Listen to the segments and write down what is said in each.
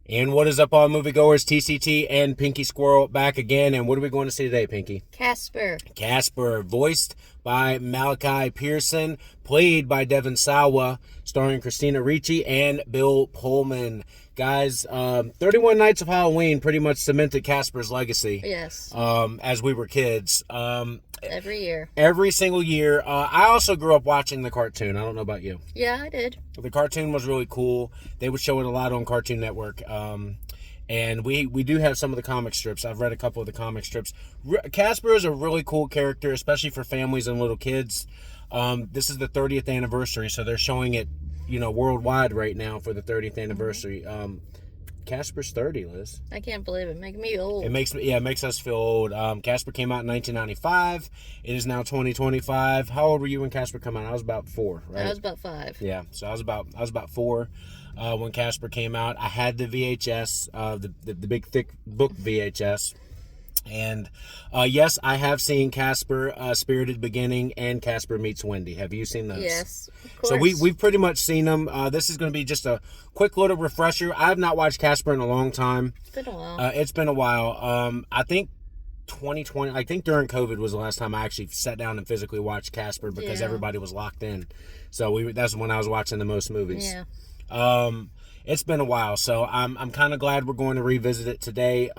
And what is up, all moviegoers? TCT and Pinky Squirrel back again. And what are we going to see today, Pinky? Casper. Casper, voiced by Malachi Pearson, played by Devon Sawa, starring Christina Ricci and Bill Pullman. Guys, 31 Nights of Halloween pretty much cemented Casper's legacy. Yes. As we were kids. Every year. Every single year. I also grew up watching the cartoon. I don't know about you. Yeah, I did. The cartoon was really cool. They would show it a lot on Cartoon Network. And we do have some of the comic strips. I've read a couple of the comic strips. Casper is a really cool character, especially for families and little kids. This is the 30th anniversary, so they're showing it, worldwide right now for the 30th anniversary. Casper's 30, Liz. I can't believe it. Make me old. It makes us feel old. Casper came out in 1995. It is now 2025. How old were you when Casper came out? I was about 4, right? I was about 5. Yeah, so I was about 4 when Casper came out. I had the VHS, the big thick book VHS. And yes, I have seen Casper, Spirited Beginning, and Casper Meets Wendy. Have you seen those? Yes, of course. So we've pretty much seen them. This is going to be just a quick little refresher. I have not watched Casper in a long time. It's been a while. I think 2020, I think during COVID was the last time I actually sat down and physically watched Casper because everybody was locked in. So that's when I was watching the most movies. Yeah. It's been a while, so I'm kind of glad we're going to revisit it today.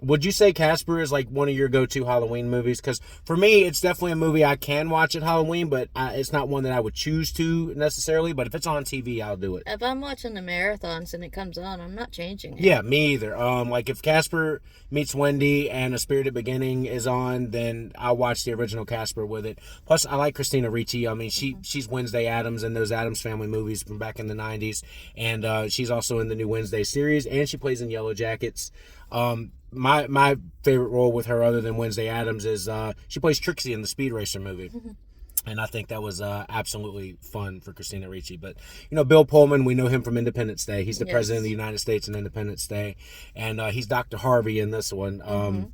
Would you say Casper is like one of your go-to Halloween movies? Because for me, it's definitely a movie I can watch at Halloween, but it's not one that I would choose to necessarily. But if it's on TV, I'll do it. If I'm watching the marathons and it comes on, I'm not changing it. Yeah, me either. Like if Casper Meets Wendy and A Spirited Beginning is on, then I'll watch the original Casper with it. Plus, I like Christina Ricci. I mean, she's Wednesday Addams in those Addams Family movies from back in the 90s. And she's also in the new Wednesday series, and she plays in Yellow Jackets. My favorite role with her, other than Wednesday Addams, is she plays Trixie in the Speed Racer movie. And I think that was absolutely fun for Christina Ricci. But, Bill Pullman, we know him from Independence Day. He's the president of the United States in Independence Day. And he's Dr. Harvey in this one.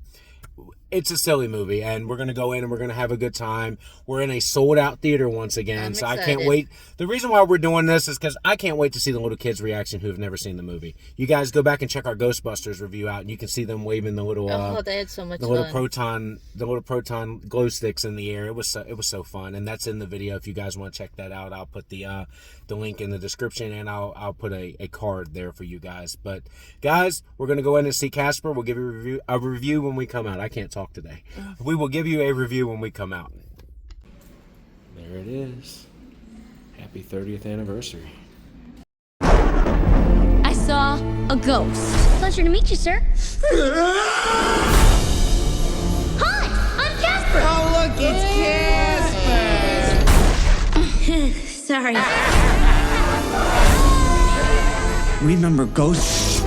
It's a silly movie, and we're going to go in and we're going to have a good time. We're in a sold-out theater once again, so I can't wait. The reason why we're doing this is because I can't wait to see the little kids' reaction who have never seen the movie. You guys go back and check our Ghostbusters review out, and you can see them waving the little they had so much the little proton glow sticks in the air. It was so fun, and that's in the video. If you guys want to check that out, I'll put the link in the description, and I'll put a card there for you guys. But guys, we're going to go in and see Casper. We'll give you a review when we come out. I can't talk today. We will give you a review when we come out. There it is. Happy 30th anniversary. I saw a ghost. Pleasure to meet you, sir. Hi, I'm Casper. Oh, look, it's Casper. Sorry. Remember ghosts?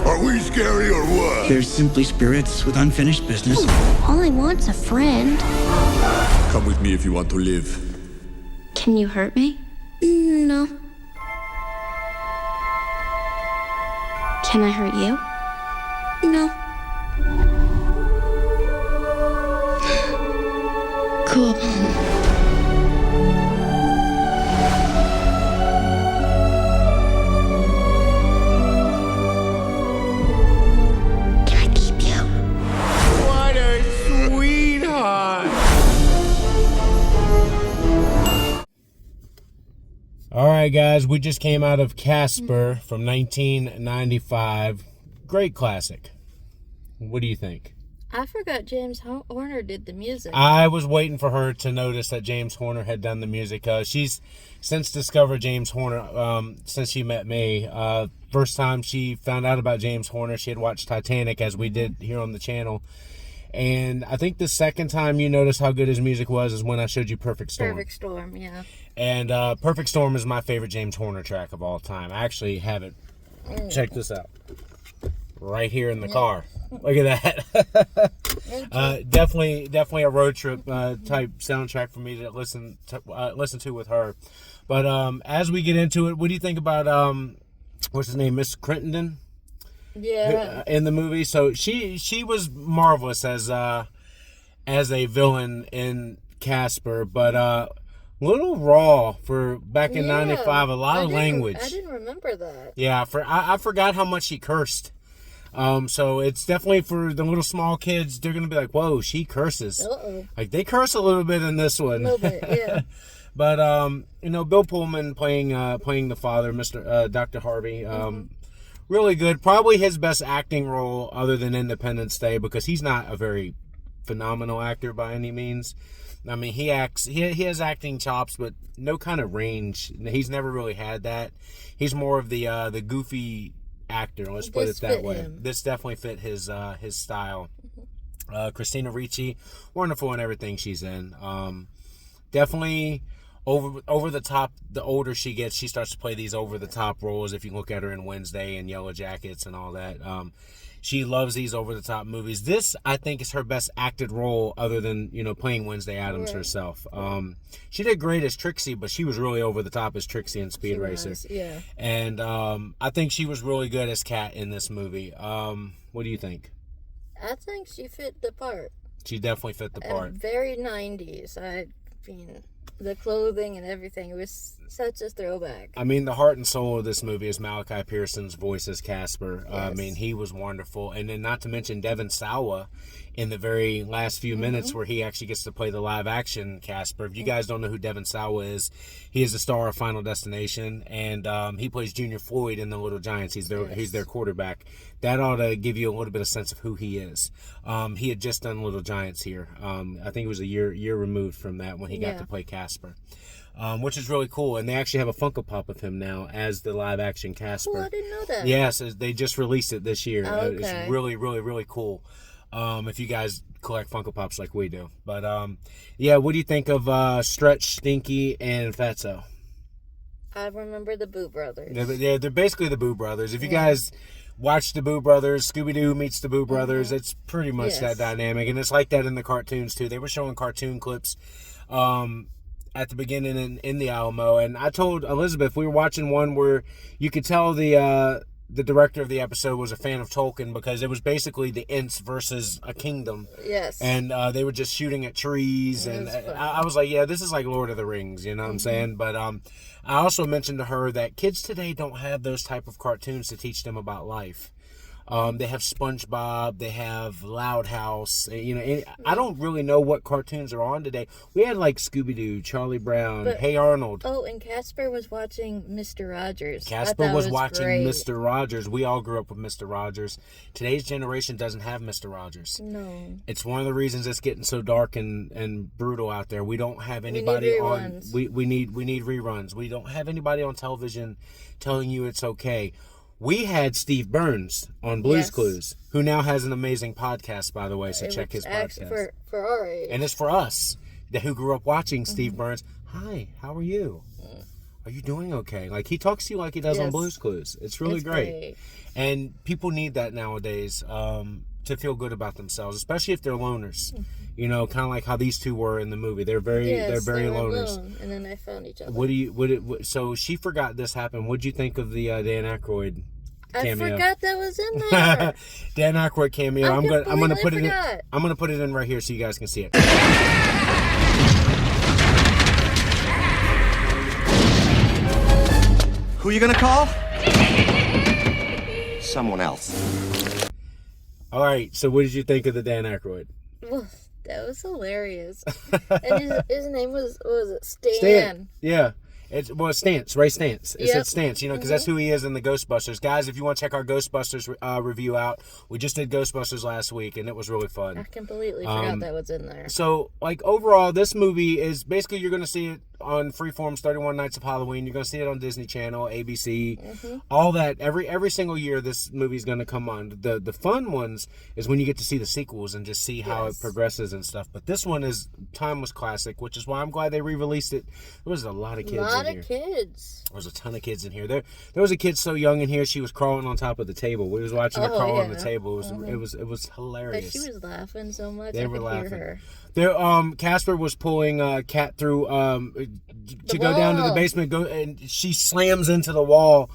Are we scary or what? They're simply spirits with unfinished business. All I want's a friend. Come with me if you want to live. Can you hurt me? No. Can I hurt you? No. Cool. What a sweetheart. All right, guys, we just came out of Casper from 1995. Great classic. What do you think? I forgot James Horner did the music. I was waiting for her to notice that James Horner had done the music. She's since discovered James Horner since she met me. First time she found out about James Horner, she had watched Titanic, as we did here on the channel. And I think the second time you noticed how good his music was is when I showed you Perfect Storm. Perfect Storm, yeah. And Perfect Storm is my favorite James Horner track of all time. I actually have it. Check this out. Right here in the car. Look at that. Definitely a road trip type soundtrack for me to listen to with her. But as we get into it, what do you think about what's his name, Miss Crittenden? Yeah. In the movie. So she was marvelous as a villain in Casper, but Little raw for back in Yeah, '95. A lot of language. I didn't remember that. Yeah, I forgot how much she cursed. So it's definitely for the little small kids. They're gonna be like, "Whoa, she curses!" Uh-oh. Like they curse a little bit in this one. A little bit, yeah. But Bill Pullman playing the father, Dr. Harvey. Really good. Probably his best acting role other than Independence Day, because he's not a very phenomenal actor by any means. I mean, he has acting chops, but no kind of range. He's never really had that. He's more of the goofy actor. Let's put it that way. This definitely fit his style. Christina Ricci, wonderful in everything she's in. Definitely over the top. The older she gets, she starts to play these over the top roles. If you look at her in Wednesday and Yellow Jackets and all that, she loves these over the top movies. This, I think, is her best acted role, other than playing Wednesday Addams herself. She did great as Trixie, but she was really over the top as Trixie in Speed Racer. Yeah. And I think she was really good as Kat in this movie. What do you think? I think she fit the part. She definitely fit the part. Very 90s. I mean, the clothing and everything, it was such a throwback. I mean, the heart and soul of this movie is Malachi Pearson's voice as Casper. Yes. I mean, he was wonderful. And then not to mention Devon Sawa in the very last few minutes where he actually gets to play the live action Casper. If you guys don't know who Devon Sawa is, he is the star of Final Destination, and he plays Junior Floyd in The Little Giants. He's their quarterback. That ought to give you a little bit of sense of who he is. He had just done Little Giants here. I think it was a year removed from that when he got to play Casper. Which is really cool, and they actually have a Funko Pop of him now as the live action Casper. Oh, I didn't know that. Yes, they just released it this year. Okay. It's really, really, really cool. If you guys collect Funko Pops like we do. But yeah, what do you think of Stretch, Stinky, and Fatso? I remember the Boo Brothers. They're basically the Boo Brothers. If you guys watch the Boo Brothers, Scooby-Doo meets the Boo Brothers, it's pretty much that dynamic, and it's like that in the cartoons too. They were showing cartoon clips at the beginning in the Alamo, and I told Elizabeth we were watching one where you could tell the director of the episode was a fan of Tolkien, because it was basically the Ents versus a kingdom. Yes. And they were just shooting at trees, and I was like, yeah, this is like Lord of the Rings, you know what I'm saying? But I also mentioned to her that kids today don't have those type of cartoons to teach them about life. They have SpongeBob, they have Loud House. I don't really know what cartoons are on today. We had like Scooby-Doo, Charlie Brown, Hey Arnold. Oh, and Casper was watching Mr. Rogers. Casper was watching great. Mr. Rogers. We all grew up with Mr. Rogers. Today's generation doesn't have Mr. Rogers. No. It's one of the reasons it's getting so dark and brutal out there. We don't have anybody on. We need reruns. We don't have anybody on television telling you it's okay. We had Steve Burns on Blue's Clues, who now has an amazing podcast, by the way, so check his podcast. For our age. And it's for us who grew up watching Steve Burns. Hi, how are you? Are you doing okay? Like, he talks to you like he does on Blue's Clues. It's really great. And people need that nowadays to feel good about themselves, especially if they're loners. Kind of like how these two were in the movie. They're very loners. Alone, and then they found each other. So she forgot this happened. What do you think of the Dan Aykroyd cameo? I forgot that was in there. Dan Aykroyd cameo. I'm gonna put it in. I'm gonna put it in right here so you guys can see it. Who you gonna call? Someone else. All right. So what did you think of the Dan Aykroyd? Well, that was hilarious. And his name was it Stan? Yeah. It's Stance, Ray Stance. It said Stance, because that's who he is in the Ghostbusters. Guys, if you want to check our Ghostbusters review out, we just did Ghostbusters last week, and it was really fun. I completely forgot that was in there. So, overall, this movie is basically, you're going to see it on Freeform's 31 Nights of Halloween. You're going to see it on Disney Channel, ABC, all that. Every single year, this movie's going to come on. The fun ones is when you get to see the sequels and just see how it progresses and stuff. But this one is timeless classic, which is why I'm glad they re-released it. There was a lot of kids in here. Kids. There was a ton of kids in here. There was a kid so young in here she was crawling on top of the table. We was watching her crawl on the table. It was hilarious. But she was laughing so much. They I were could laughing. hear her. There, Casper was pulling Kat through to go down to the basement. And she slams into the wall.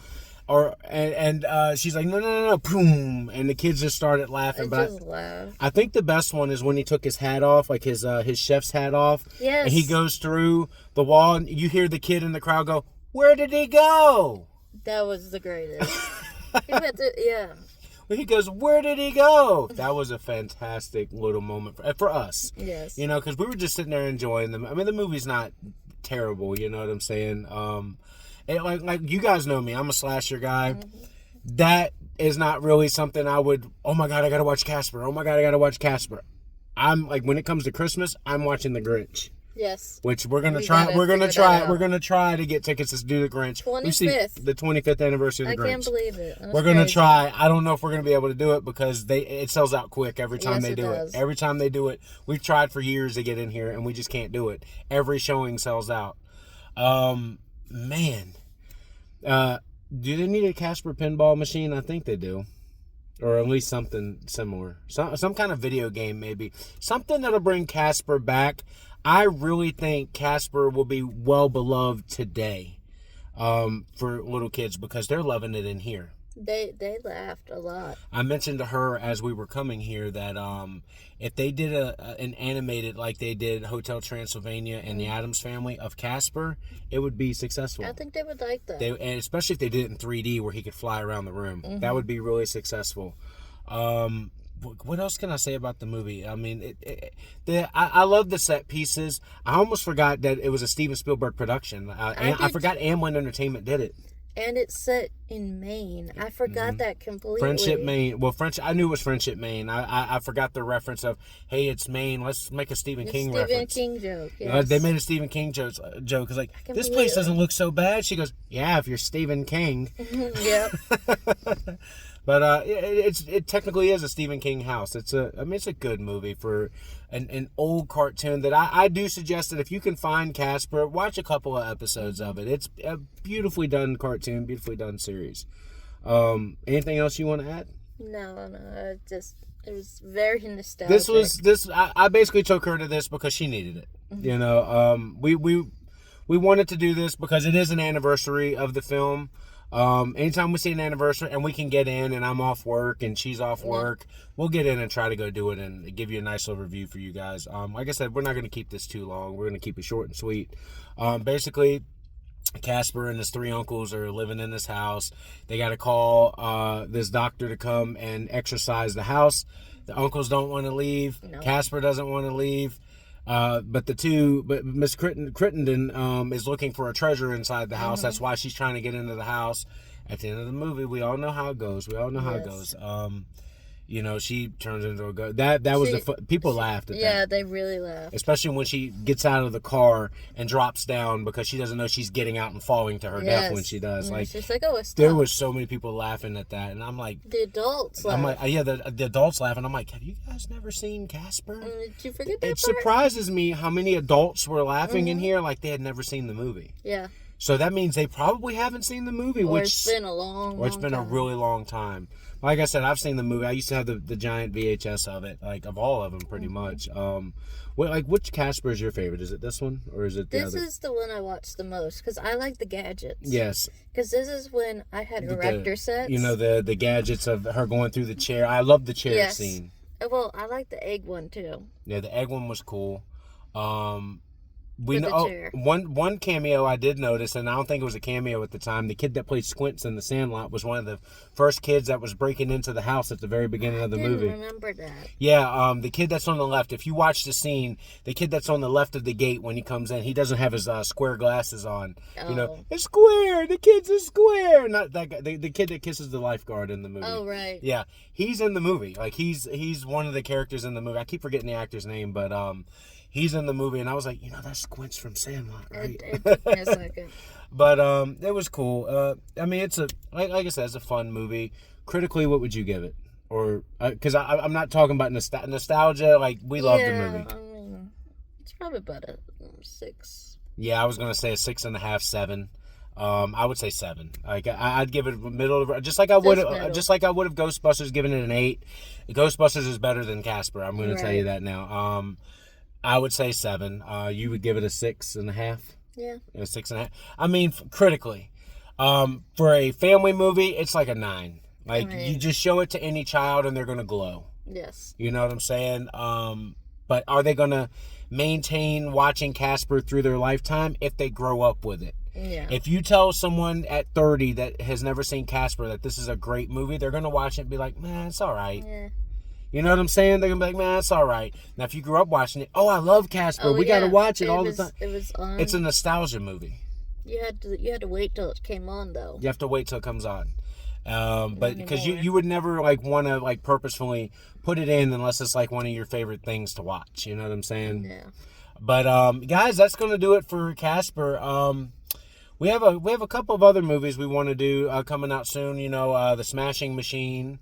She's like, no, boom, and the kids just started laughing. I just laughed. I think the best one is when he took his hat off, like his chef's hat off. Yes. And he goes through the wall, and you hear the kid in the crowd go, "Where did he go?" That was the greatest. Yeah. He goes, "Where did he go?" That was a fantastic little moment for us. Yes. You know, because we were just sitting there enjoying them. I mean, the movie's not terrible. You know what I'm saying? Like you guys know me, I'm a slasher guy. Mm-hmm. That is not really something I would. Oh my God, I gotta watch Casper. Oh my God, I gotta watch Casper. I'm like, when it comes to Christmas, I'm watching The Grinch. Yes. Which we're gonna try. We're gonna try to get tickets to do The Grinch. 25th. The 25th anniversary of The Grinch. I can't believe it. We're gonna try. I don't know if we're gonna be able to do it because it sells out quick every time they do it. Every time they do it, we've tried for years to get in here and we just can't do it. Every showing sells out. Man, do they need a Casper pinball machine? I think they do. Or at least something similar. Some kind of video game, maybe. Something that'll bring Casper back. I really think Casper will be well beloved today for little kids because they're loving it in here. They laughed a lot. I mentioned to her as we were coming here that if they did an animated like they did Hotel Transylvania and the Addams Family of Casper, it would be successful. I think they would like that. And especially if they did it in 3D where he could fly around the room. Mm-hmm. That would be really successful. What else can I say about the movie? I mean, I love the set pieces. I almost forgot that it was a Steven Spielberg production. I forgot Amblin Entertainment did it. And it's set in Maine. I forgot that completely. Friendship, Maine. Well, I knew it was Friendship, Maine. I forgot the reference of, hey, it's Maine. Let's make a Stephen King reference. Stephen King joke, yes. They made a Stephen King joke. It's like, this place doesn't look so bad. She goes, yeah, if you're Stephen King. Yep. But it technically is a Stephen King house. It's a good movie for an old cartoon that I do suggest that if you can find Casper, watch a couple of episodes of it. It's a beautifully done cartoon, beautifully done series. Anything else you want to add? No. It was very nostalgic. I basically took her to this because she needed it. Mm-hmm. You know, we wanted to do this because it is an anniversary of the film. Anytime we see an anniversary and we can get in and I'm off work and she's off work, we'll get in and try to go do it and give you a nice little review for you guys. Like I said, we're not going to keep this too long. We're going to keep it short and sweet. Basically, Casper and his three uncles are living in this house. They got to call this doctor to come and exorcise the house. The uncles don't want to leave. No. Casper doesn't want to leave. But Miss Crittenden is looking for a treasure inside the house. Mm-hmm. That's why she's trying to get into the house. At the end of the movie, we all know how it goes. How it goes. You know, she turns into a ghost. That was people laughed at that. Yeah, they really laughed. Especially when she gets out of the car and drops down because she doesn't know she's getting out and falling to her death when she does. Like, she's like, oh, stop. There was so many people laughing at that, and I'm like, the adults laugh. I'm like, yeah, the adults laughing. I'm like, have you guys never seen Casper? Did you forget that It surprises me how many adults were laughing in here like they had never seen the movie. Yeah. So that means they probably haven't seen the movie, or it's been a long time. A really long time. Like I said, I've seen the movie. I used to have the giant VHS of it, like of all of them, pretty much. Which Casper is your favorite? Is it this one or is it the other? This is the one I watched the most because I like the gadgets. Yes. Because this is when I had erector sets. You know, the gadgets of her going through the chair. I love the chair scene. Well, I like the egg one too. Yeah, the egg one was cool. We know one cameo I did notice, and I don't think it was a cameo at the time. The kid that played Squints in The Sandlot was one of the first kids that was breaking into the house at the very beginning of the movie. I didn't remember that. Yeah, the kid that's on the left. If you watch the scene, the kid that's on the left of the gate when he comes in, he doesn't have his square glasses on. Oh. You know, it's square. The kid's a square. Not that guy. The kid that kisses the lifeguard in the movie. Oh, right. Yeah, he's in the movie. Like he's one of the characters in the movie. I keep forgetting the actor's name, but he's in the movie, and I was like, you know, that's Squints from Sandlot, right? It took me a second. But it was cool. I mean, it's like I said, it's a fun movie. Critically, what would you give it? Or because I'm not talking about nostalgia. Like we love the movie. I mean, it's probably about a 6. Yeah, I was gonna say a 6.5, 7. I would say 7. Like I'd give it middle of, just like I would have Ghostbusters given it an 8. Ghostbusters is better than Casper. I'm gonna tell you that now. I would say 7. You would give it a 6.5. Yeah. A 6.5. I mean, critically, For a family movie, it's like a 9. Like, I mean- you just show it to any child and they're gonna glow. Yes. You know what I'm saying? But are they gonna maintain watching Casper through their lifetime if they grow up with it? Yeah. If you tell someone at 30 that has never seen Casper that this is a great movie, they're gonna watch it and be like, man, it's all right. Yeah. You know what I'm saying? They're gonna be like, man, it's all right. Now, if you grew up watching it, oh, I love Casper. We gotta watch it all the time. It was on. It's a nostalgia movie. You had to wait till it came on though. You have to wait till it comes on. But because anymore. you would never like want to like purposefully put it in unless it's like one of your favorite things to watch. You know what I'm saying? Yeah. But guys, that's gonna do it for Casper. We have a couple of other movies we want to do coming out soon. You know, The Smashing Machine,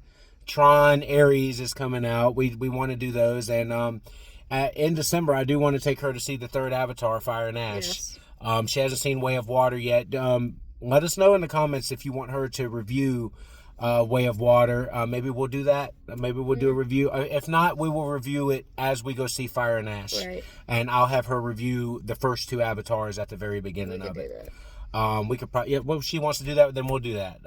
Tron, Ares is coming out. We want to do those, and in December I do want to take her to see the third Avatar, Fire and Ash. Yes. She hasn't seen Way of Water yet. Let us know in the comments if you want her to review Way of Water. Maybe we'll do that. Maybe we'll do a review. If not, we will review it as we go see Fire and Ash. Right. And I'll have her review the first 2 Avatars at the very beginning We of could it. do that. We could probably, well, if she wants to do that, then we'll do that.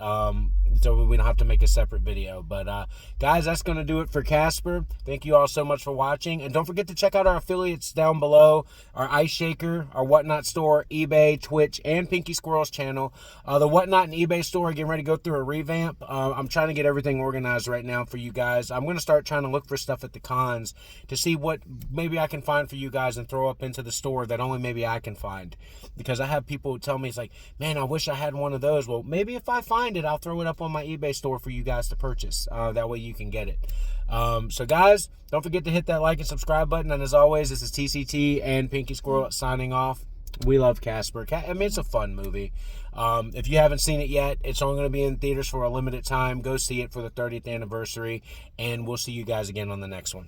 So we don't have to make a separate video. But guys, that's going to do it for Casper. Thank you all so much for watching. And don't forget to check out our affiliates down below. Our Ice Shaker, our Whatnot store, eBay, Twitch, and Pinky Squirrel's channel. The Whatnot and eBay store are getting ready to go through a revamp. I'm trying to get everything organized right now for you guys. I'm going to start trying to look for stuff at the cons to see what maybe I can find for you guys and throw up into the store that only maybe I can find. Because I have people tell me, it's like, man, I wish I had one of those. Well, maybe if I find it, I'll throw it up on my eBay store for you guys to purchase. That way you can get it. So guys, don't forget to hit that like and subscribe button. And as always, this is TCT and Pinky Squirrel signing off. We love Casper. I mean, it's a fun movie. If you haven't seen it yet, it's only going to be in theaters for a limited time. Go see it for the 30th anniversary. And we'll see you guys again on the next one.